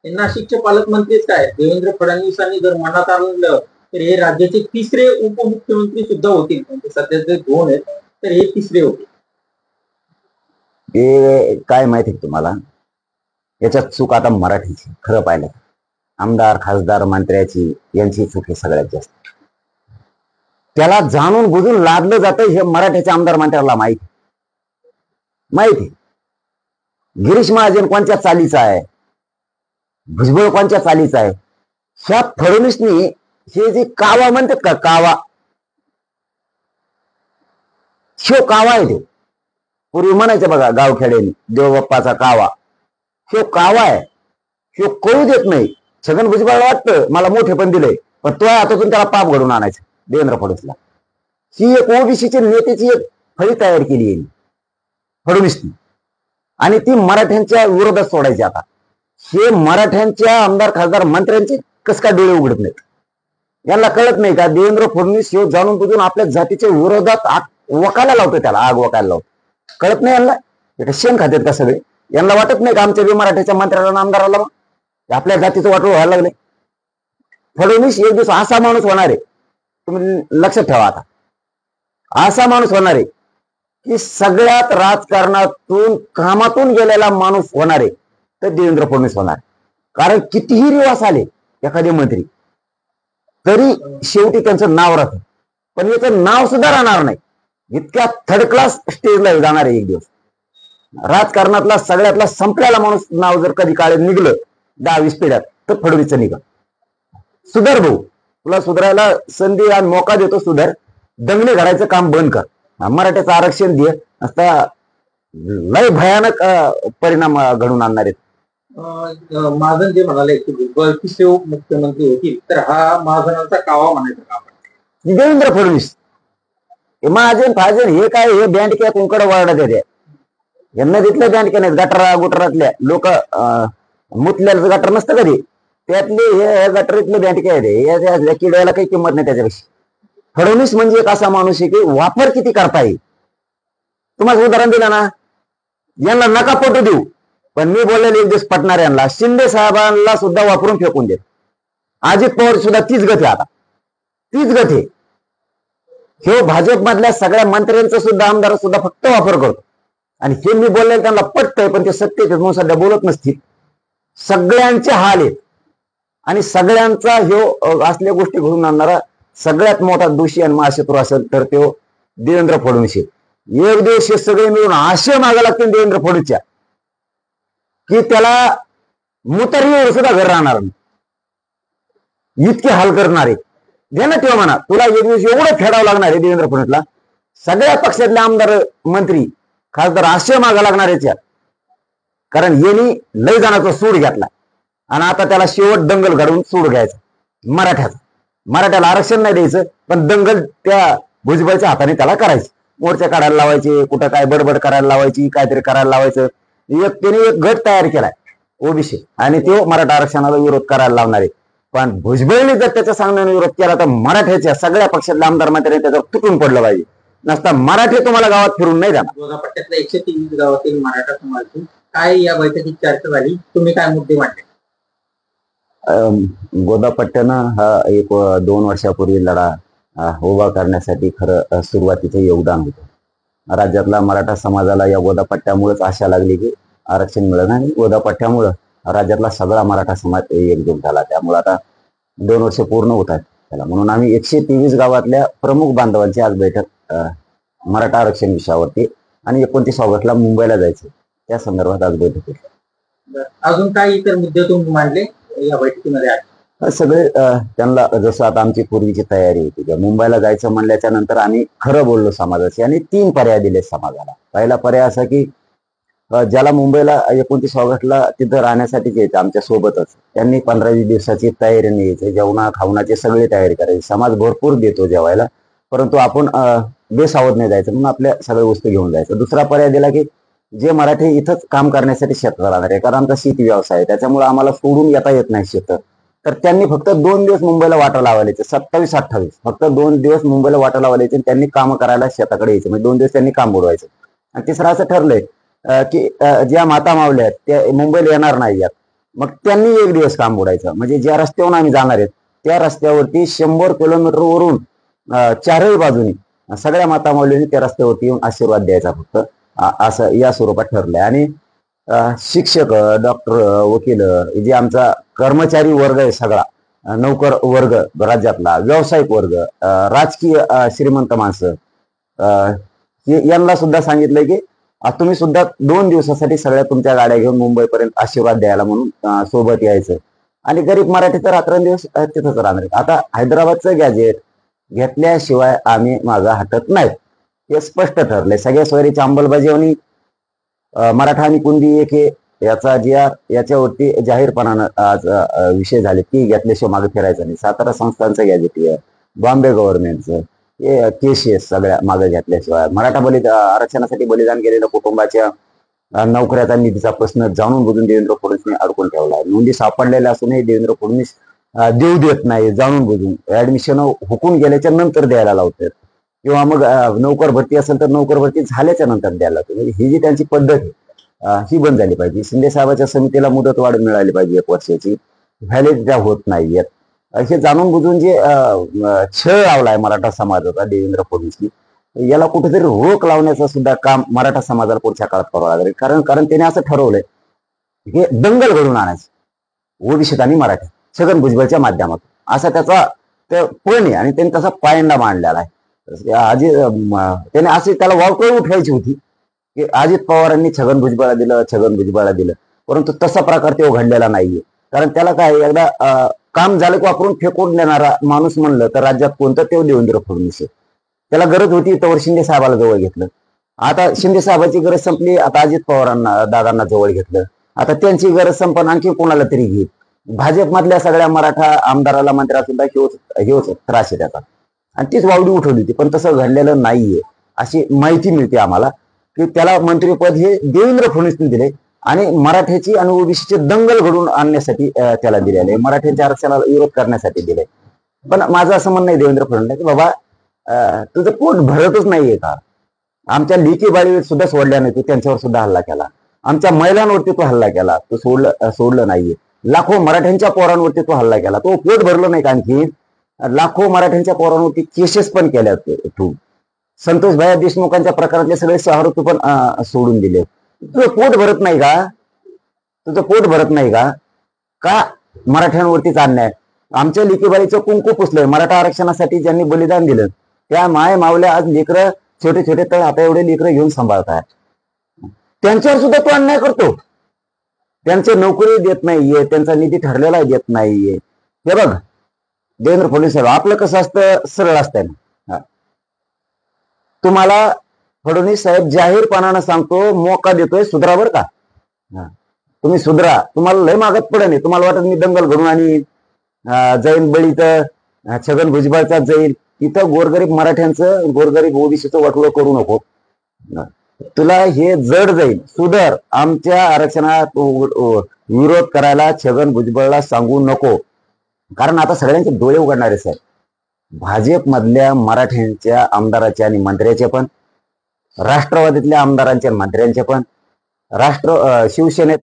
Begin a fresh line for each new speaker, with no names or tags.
हे नाशिकचे पालकमंत्रीच काय देवेंद्र फडणवीसांनी जर मनात आणलं तर हे राज्याचे तिसरे उपमुख्यमंत्री सुद्धा होतील. म्हणजे सध्याचे दोन आहेत तर हे तिसरे होते.
हे काय माहिती तुम्हाला, याच्यात चूक आता मराठीची. खरं पाहिलं आमदार खासदार मंत्र्याची यांची चूक आहे सगळ्यात जास्त. त्याला जाणून बुजून लादलं जातं हे मराठ्याच्या आमदार मंत्र्याला माहिती. गिरीश महाजन कोणत्या चालीचा आहे, भुजबळ कोणत्या चालीचा आहे. ह्या फडणवीसनी हे जे कावा म्हणतात का, कावा, शो कावा आहे. ते पूर्वी म्हणायचे बघा गावखेड्यानी, देवबाप्पाचा कावा. शो कावा आहे, शो कळू देत नाही. छगन भुजबळला वाटतं मला मोठे पण दिले, पण तो हातातून त्याला पाप घडून आणायचं देवेंद्र फडणवीसला. ही एक ओबीसीची नेत्याची एक फळी तयार केली आहे फडणवीसनी, आणि ती मराठ्यांच्या विरोधात सोडायची. आता हे मराठ्यांच्या आमदार खासदार मंत्र्यांचे कस काय डोळे उघडत नाहीत. यांना कळत नाही का देवेंद्र फडणवीस हे जाणून बुजून आपल्या जातीच्या विरोधात आग वकायला लावतो, त्याला आग वकायला लावतो. कळत नाही यांना. हे शेण खात्यात का सगळे. यांना वाटत नाही का आमच्या बी मराठ्याच्या मंत्र्याला आमदाराला आपल्या जातीचं वाटोळ व्हायला लागले. फडणवीस एक दिवस असा माणूस होणार आहे, तुम्ही लक्षात ठेवा. आता असा माणूस होणार आहे की सगळ्यात राजकारणातून कामातून गेलेला माणूस होणार आहे तर देवेंद्र फडणवीस होणार. कारण कितीही रिवास आले एखादे मंत्री तरी शेवटी त्यांचं नाव राहतं, पण याचं नाव सुद्धा राहणार नाही. इतक्या थर्ड क्लास स्टेजला जाणार आहे एक दिवस. राजकारणातला सगळ्यातला संपलेला माणूस नाव जर कधी काळे निघलं 10-20 पिढ्यात तर फडणवीसचं निघा. सुधार भाऊ, तुला सुधारायला संधी आणि मोका देतो, सुधार. दंगली घडायचं काम बंद कर. मराठ्याचं आरक्षण दे, असता लय भयानक परिणाम घडून आणणार आहेत.
महाजन जे म्हणाले की भुजबळ तिसरे उपमुख्यमंत्री होतील, तर हा महाजनांचा कावा म्हणायचा का आपण?
देवेंद्र फडणवीस महाजन फाजन हे काय, हे बँडक्या कुंकड वाढत येते. यांना तिथल्या बँडक्या नाहीत, गटारा गुटरातल्या लोक मुतल्याचं गटर नसतं कधी, त्यातले हे गटरीतले बँडक्या आहेत. किड्याला काही किंमत नाही त्याच्यापेक्षा. फडणवीस म्हणजे एक असा माणूस आहे की वापर किती करता येईल. तुम्हाला उदाहरण दिलं ना, यांना नका पटू देऊ, पण मी बोललेले एक दिवस पटणार यांना. शिंदे साहेबांना सुद्धा वापरून फेकून देत. अजित पवार सुद्धा तीच गती, आता तीच गती. हे भाजपमधल्या सगळ्या मंत्र्यांचा सुद्धा आमदार सुद्धा फक्त वापर करतो. आणि हे मी बोललेलं त्यांना पटतंय, पण ते सत्य म्हणून सध्या बोलत नसतील. सगळ्यांचे हाल आहेत आणि सगळ्यांचा ह्यो असल्या गोष्टी घडून आणणारा सगळ्यात मोठा दोषी आणि महाशत्रू असेल तर तो देवेंद्र फडणवीस. एक दिवस हे सगळे मिळून असे मागा लागतील देवेंद्र फडणवीसच्या की त्याला मुतरीवर सुद्धा घर राहणार नाही, इतके हाल करणारे. ध्यानात ठेवा म्हणा, तुला एक दिवस एवढं फेडावं लागणार आहे देवेंद्र फडणवीसला. सगळ्या पक्षातले आमदार मंत्री खासदार असे मागा लागणार याच्यात, कारण यांनी लय जणांचा सूड घेतला आणि आता त्याला शेवट दंगल घडवून सूड घ्यायचा मराठ्याचा. मराठ्याला आरक्षण नाही द्यायचं, पण दंगल त्या भुजबळच्या हाताने त्याला करायची. मोर्चा काढायला लावायचे, कुठं काय बडबड करायला लावायची, काहीतरी करायला लावायचं. त्याने एक गट तयार केलाय ओबीसी, आणि तो मराठा आरक्षणाला विरोध करायला लावणार आहे. पण भुजबळने जर त्याच्या सांगण्याने विरोध केला तर मराठ्याच्या सगळ्या पक्षातल्या आमदार मंत्र्यांनी त्याच्यावर तुटून पडलं पाहिजे. नसता मराठी तुम्हाला गावात फिरून नाही जाणार.
गोदापट्ट्यातल्या 123 गावातील मराठा समाजाची काय या बैठकीत चर्चा झाली, तुम्ही काय मुद्दे मांडले?
गोदापट्ट्यानं हा एक 2 वर्षापूर्वी लढा उभा करण्यासाठी खरं सुरुवातीचं योगदान होतं. राज्यातला मराठा समाजाला या गोदापट्ट्यामुळेच आशा लागली की आरक्षण मिळणार, आणि गोदापट्ट्यामुळं राज्यातला सगळा मराठा समाज एकजूट झाला. त्यामुळे आता 2 वर्ष पूर्ण होत आहेत त्याला. म्हणून आम्ही 123 गावातल्या प्रमुख बांधवांची आज बैठक मराठा आरक्षण विषयावरती, आणि 29 ऑगस्टला मुंबईला जायचं त्या संदर्भात आज बैठक होती.
अजून काय इतर मुद्दे तुम्ही मांडले या बैठकीमध्ये?
सगळे त्यांना जसं आता आमची पूर्वीची तयारी होती, मुंबईला जायचं म्हणल्याच्या नंतर आम्ही खरं बोललो समाजाशी, आणि 3 पर्याय दिले समाजाला. पहिला पर्याय असा की ज्याला मुंबईला 29 ऑगस्टला तिथं राहण्यासाठीच यायचं आमच्या सोबतच, त्यांनी 15-20 दिवसाची तयारीने यायचं, जेवणा खावणाची सगळी तयारी करायची. समाज भरपूर देतो जेवायला, परंतु आपण बेसावध नाही जायचं, म्हणून आपल्या सगळ्या वस्तू घेऊन जायचं. दुसरा पर्याय दिला की जे मराठी इथंच काम करण्यासाठी शेतात राहणार आहे, कारण आमचा शेती व्यवसाय आहे, त्याच्यामुळे आम्हाला सोडून येता येत नाही शेत. तर त्यांनी फक्त 2 दिवस मुंबईला वाटा लावायचे, 27-28 फक्त 2 दिवस मुंबईला वाटा लावायचे, त्यांनी काम करायला शेताकडे यायचं. म्हणजे 2 दिवस त्यांनी काम बुडवायचं. आणि तिसरं असं ठरलंय की ज्या माता मावल्या आहेत त्या मुंबईला येणार नाही, मग त्यांनी एक दिवस काम बुडायचं. म्हणजे ज्या रस्त्यावरून आम्ही जाणार आहेत त्या रस्त्यावरती 100 किलोमीटरवरून चारही बाजूनी सगळ्या मातामौलींनी त्या रस्त्यावरती येऊन आशीर्वाद द्यायचा फक्त, असं या स्वरूपात ठरलंय. आणि शिक्षक, डॉक्टर, वकील, जे आमचा कर्मचारी वर्ग आहे सगळा, नौकर वर्ग राज्यातला, व्यावसायिक वर्ग, राजकीय श्रीमंत माणसं, यांना सुद्धा सांगितलंय की तुम्ही सुद्धा 2 दिवसासाठी सगळ्या तुमच्या गाड्या घेऊन मुंबईपर्यंत आशीर्वाद द्यायला म्हणून सोबत यायचं. आणि गरीब मराठी तर रात्रंदिवस तिथंच राहणार. आता हैदराबादचं गॅजेट घेतल्याशिवाय आम्ही मागं हटत नाहीत, हे स्पष्ट ठरलंय. सगळ्या सोयरीची अंमलबजावणी मराठा आणि कुणबी एक हे याच्यावरती जाहीरपणानं आज विषय झाले की घेतल्याशिवाय मागे फिरायचं नाही. सातारा संस्थांचं गॅजेट आहे, बॉम्बे गव्हर्नमेंटचं, हे केसेस सगळ्या मागे घेतल्याशिवाय, मराठा आरक्षणासाठी बलिदान केलेल्या कुटुंबाच्या नोकऱ्याचा निधीचा प्रश्न जाणून बुजून देवेंद्र फडणवीसने अडकून ठेवला. नोंदी सापडलेल्या असूनही देवेंद्र फडणवीस देऊ देत नाही, जाणून बुजून ऍडमिशन हुकून गेल्याच्या नंतर द्यायला लावतात, किंवा मग नोकर भरती असेल तर नोकर भरती झाल्याच्या नंतर द्यायला लावतात. म्हणजे ही जी त्यांची पद्धत आहे ही बंद झाली पाहिजे. शिंदे साहेबाच्या समितीला मुदतवाढ मिळाली पाहिजे 1 वर्षाची, व्हॅलिड त्या होत नाहीयेत. हे जाणून बुजून जे छळ लावलाय मराठा समाजाचा देवेंद्र फडणवीसनी, याला कुठेतरी रोख लावण्याचं सुद्धा काम मराठा समाजाला पुढच्या काळात करावं लागेल. कारण त्याने असं ठरवलंय की दंगल घडून आणायचं ओबीसीत आणि मराठी छगन भुजबळच्या माध्यमातून, असा त्याचा पण आहे. आणि त्यांनी तसा पायंडा मांडलेला आहे. त्याने असे त्याला वावकळ उठवायची होती की अजित पवारांनी छगन भुजबळला दिलं, परंतु तसा प्रकार तो घडलेला नाहीये. कारण त्याला काय, एकदा काम झालं की वापरून फेकून देणारा माणूस म्हणलं तर राज्यात कोणतं, ते देवेंद्र फडणवीस. त्याला गरज होती तर शिंदे साहेबाला जवळ घेतलं. आता शिंदे साहेबाची गरज संपली, आता अजित पवारांना दादांना जवळ घेतलं. आता त्यांची गरज संपन आणखी कोणाला तरी घेत. भाजपमधल्या सगळ्या मराठा आमदाराला, मंत्र्याला सुद्धा ह्योच त्रास आहे त्याचा, आणि तीच वावडी उठवली होती. पण तसं घडलेलं नाहीये अशी माहिती मिळते आम्हाला, की त्याला मंत्रिपद हे देवेंद्र फडणवीसने दिले आणि मराठ्याची आणि ओबीसीचे दंगल घडून आणण्यासाठी त्याला दिलेले, मराठ्यांच्या आरक्षणाला विरोध करण्यासाठी दिले. पण माझं असं म्हणणं आहे देवेंद्र फडणवीस की बाबा तुझं पोट भरतच नाहीये का? आमच्या लेकी बाळीवर सुद्धा सोडल्या नाही, तू त्यांच्यावर सुद्धा हल्ला केला. आमच्या महिलांवरती तू हल्ला केला, तू सोडलं नाहीये. लाखो मराठ्यांच्या पोरांवरती तू हल्ला केला, तो पोट भरलं नाही का? आणखी लाखो मराठ्यांच्या पोरांवरती केसेस पण केल्या तू. संतोष भाई देशमुखांच्या प्रकारातले सगळे शहर तू पण सोडून दिले. तुझं पोट भरत नाही का? तुझं पोट भरत नाही का? का मराठ्यांवरतीच अन्याय? आमच्या लेकीबाईचं कुंकू पुसलंय. मराठा आरक्षणासाठी ज्यांनी बलिदान दिलं त्या माय मावल्या आज लेकरं छोटे छोटे तर आता एवढे लेकरं घेऊन सांभाळतात, त्यांच्यावर सुद्धा तो अन्याय करतो. त्यांचे नोकरी देत नाहीये, त्यांचा निधी ठरलेला देत नाहीये. हे बघ देवेंद्र फडणवीस साहेब, आपलं कसं असतं, सरळ असतं ना. तुम्हाला फडणवीस साहेब जाहीरपणानं सांगतो, मोका देतोय, सुधरा बरं का. तुम्ही सुधरा, तुम्हाला लय मागत पडेल. तुम्हाला वाटत मी दंगल घडून आणि जाईन बळी तर छगन भुजबळचा जाईल, इथं गोरगरीब मराठ्यांचं, गोरगरीब ओबीसीचं वाटोळं करू नको. तुला हे जड जाईल. सुधर. आमच्या आरक्षणात विरोध करायला छगन भुजबळला सांगू नको. कारण आता सगळ्यांचे डोळे उघडणारे साहेब, भाजपमधल्या मराठ्यांच्या आमदाराचे आणि मंत्र्याचे पण, राष्ट्रवादीतल्या आमदारांच्या मंत्र्यांचे पण, शिवसेनेत